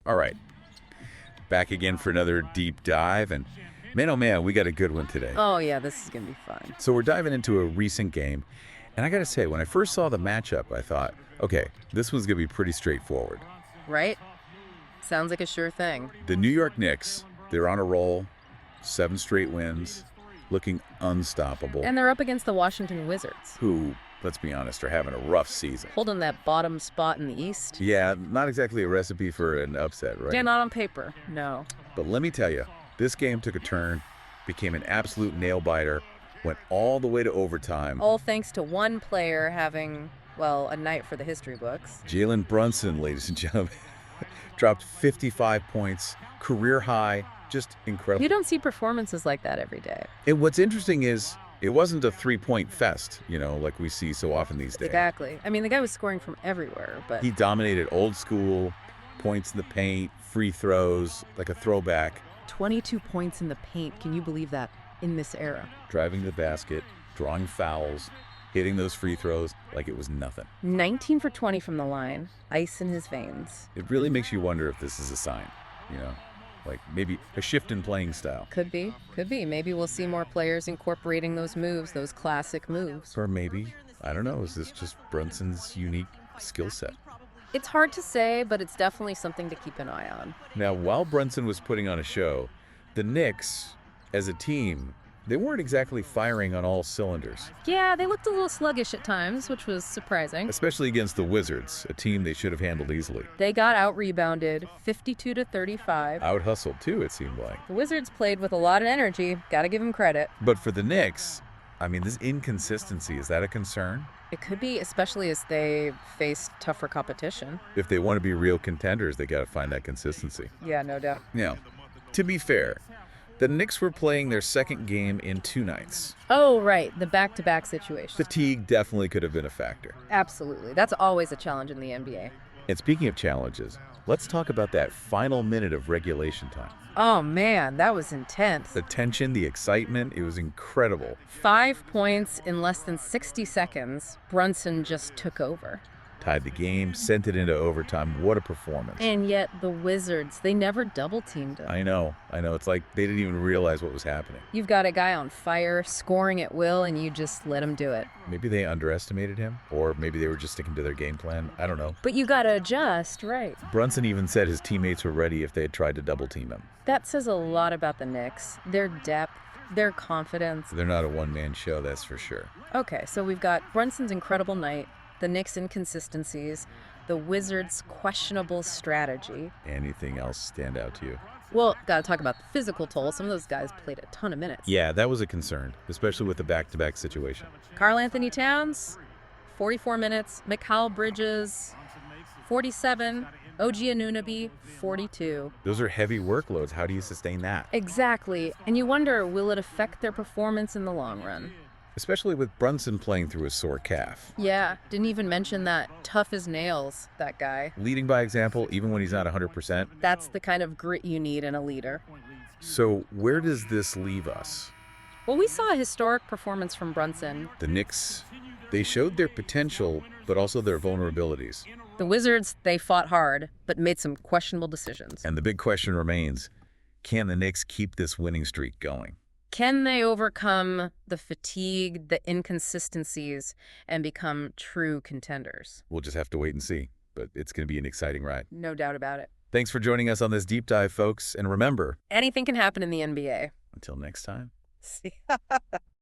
All right, back again for another deep dive, and man, oh man, we got a good one today. Oh, yeah, this is going to be fun. So we're diving into a recent game, and I gotta say, when I first saw the matchup, I thought, okay, this one's gonna be pretty straightforward. Right? Sounds like a sure thing. The New York Knicks, they're on a roll, 7 straight wins, looking unstoppable, And they're up against the Washington Wizards, who, let's be honest, are having a rough season. holding that bottom spot in the East. Yeah, not exactly a recipe for an upset, right? Yeah, not on paper. No. But let me tell you, this game took a turn, became an absolute nail-biter, went all the way to overtime. All thanks to one player having, well, a night for the history books. Jalen Brunson, ladies and gentlemen, dropped 55 points, career high, just incredible. You don't see performances like that every day. And what's interesting is it wasn't a three-point fest, like we see so often these days. Exactly. I mean, the guy was scoring from everywhere, but He dominated old school, points in the paint, free throws, like a throwback, 22 points in the paint. Can you believe that in this era? driving to the basket, drawing fouls, hitting those free throws like it was nothing. 19 for 20 from the line, ice in his veins. It really makes you wonder if this is a sign, like maybe a shift in playing style. Could be. Could be. Maybe we'll see more players incorporating those moves, those classic moves. Or maybe, I don't know, is this just Brunson's unique skill set? It's hard to say, but it's definitely something to keep an eye on. Now, while Brunson was putting on a show, the Knicks, as a team, they weren't exactly firing on all cylinders, Yeah, they looked a little sluggish at times, which was surprising. especially against the Wizards, a team they should have handled easily. They got out-rebounded 52 to 35. Out-hustled, too, it seemed like. The Wizards played with a lot of energy. Gotta give them credit. But for the Knicks, I mean, this inconsistency, is that a concern? It could be, especially as they face tougher competition. If they want to be real contenders, they got to find that consistency. Yeah, no doubt. Now, to be fair, the Knicks were playing their second game in 2 nights. Oh, right, the back-to-back situation. Fatigue definitely could have been a factor. Absolutely. That's always a challenge in the NBA. And speaking of challenges, let's talk about that final minute of regulation time. Oh, man, that was intense. The tension, the excitement, it was incredible. 5 points in less than 60 seconds. Brunson just took over. Tied the game, sent it into overtime. What a performance. And yet the Wizards, they never double-teamed him. I know. It's like they didn't even realize what was happening. You've got a guy on fire, scoring at will, and you just let him do it. Maybe they underestimated him, or maybe they were just sticking to their game plan. I don't know. But you gotta adjust, right? Brunson even said his teammates were ready if they had tried to double team him. That says a lot about the Knicks, their depth, their confidence. They're not a one-man show, that's for sure. Okay, so we've got Brunson's incredible night, the Knicks' inconsistencies, the Wizards' questionable strategy. Anything else stand out to you? Well, gotta talk about the physical toll. Some of those guys played a ton of minutes. Yeah, that was a concern, especially with the back-to-back situation. Karl Anthony Towns, 44 minutes. Mikal Bridges, 47. OG Anunoby, 42. Those are heavy workloads. How do you sustain that? Exactly. And you wonder, will it affect their performance in the long run? Especially with Brunson playing through a sore calf. Yeah, didn't even mention that tough as nails, that guy. Leading by example, even when he's not 100%. That's the kind of grit you need in a leader. So where does this leave us? Well, we saw a historic performance from Brunson. The Knicks, they showed their potential, but also their vulnerabilities. The Wizards, they fought hard, but made some questionable decisions. And the big question remains, can the Knicks keep this winning streak going? Can they overcome the fatigue, the inconsistencies, and become true contenders? We'll just have to wait and see, but it's going to be an exciting ride. No doubt about it. Thanks for joining us on this deep dive, folks. And remember, Anything can happen in the NBA. until next time. See?